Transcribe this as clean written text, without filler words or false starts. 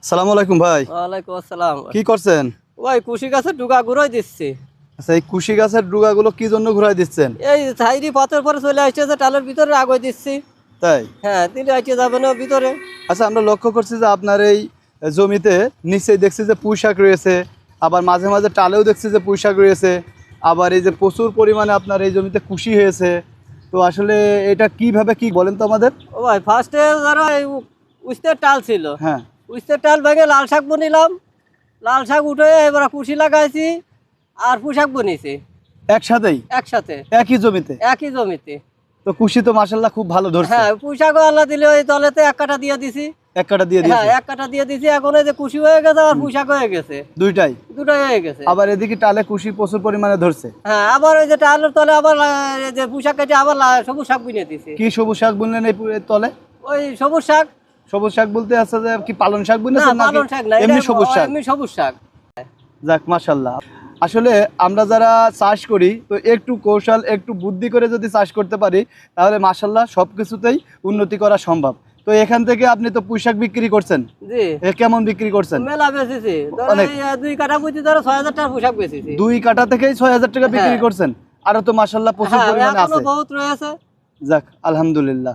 আসসালামু আলাইকুম ভাই। ওয়ালাইকুম আসসালাম। কি করছেন? ওই কুশি গাছের ডুগা ঘুরাই দিচ্ছি। আচ্ছা, এই কুশি গাছের ডুগাগুলো কি জন্য ঘুরাই দিচ্ছেন? এই সাইডি পথের পরে চলে আসছে টালের ভিতরে আগুয়ে দিচ্ছি। তাই? হ্যাঁ, তিনটে আইটে যাবে না ভিতরে। আচ্ছা, আমরা লক্ষ্য করছি যে আপনার এই জমিতে নিচেই দেখছি যে পুঁই শাক রয়েছে, আবার মাঝে মাঝে টালেও দেখছি যে পুঁই শাক রয়েছে, আবার এই যে প্রচুর পরিমাণে আপনার এই জমিতে কুশি হয়েছে। তো আসলে এটা কিভাবে কি বলেন তো আমাদের? ও ভাই ফার্স্টে ধরো এই উস্তের টাল ছিল। হ্যাঁ। উস্তের টাল ভেঙে লাল শাক বনিলাম। লাল শাক উঠে এবার কুশি লাগাইছি আর পুঁশাক বনিয়েছি একসাথেই? একসাথে একই জমিতে? একই জমিতে। তো কুশি তো মাশাআল্লাহ খুব ভালো ধরছে। হ্যাঁ, পুঁশাকও আল্লাহ দিলে ওই তলেতে এক কাটা দিয়ে দিছি। এক কাটা দিয়ে হ্যাঁ, দিয়েছে? এক কাটা দিয়ে দিছি। এখন এই যে কুশি হয়ে গেছে আর পুঁশাক হয়ে গেছে, দুইটাই? দুটোই হয়ে গেছে। আবার এদিকে টালে কুশি প্রচুর পরিমাণে ধরছে। হ্যাঁ, আবার ওই যে টালের তলে আবার এই যে পুঁশাক কেটে আবার সবুজ শাক বুনে দিছি। কি সবুজ শাক বুনলেন এই তলে? ওই সবুজ শাক। সবুজ শাক বলতে আছে যে কি পালন শাক না, বুনেছেন নাকি পালং শাক না, এমনি এটা সবুজ শাক? এমনি সবুজ শাক। যাক, মাশাআল্লাহ। আসলে আমরা যারা চাষ করি তো একটু কৌশল একটু বুদ্ধি করে যদি চাষ করতে পারি তাহলে মাশাআল্লাহ সবকিছুতেই উন্নতি করা সম্ভব। তো এখান থেকে আপনি তো পুঁই শাক বিক্রি করছেন, জি। কেমন বিক্রি করছেন? মেলা বেচেছি। ধরো অনেক। এই 2 কাঠা বুঝি ধরো 6000 টাকা পোশাক বেচেছি। 2 কাঠা থেকেই 6000 টাকা বিক্রি হ্যাঁ। করছেন? আরো তো মাশাআল্লাহ প্রচুর হ্যাঁ, পরিমাণে এখনো আছে। বহুত রয়েছে। যাক, আলহামদুলিল্লাহ।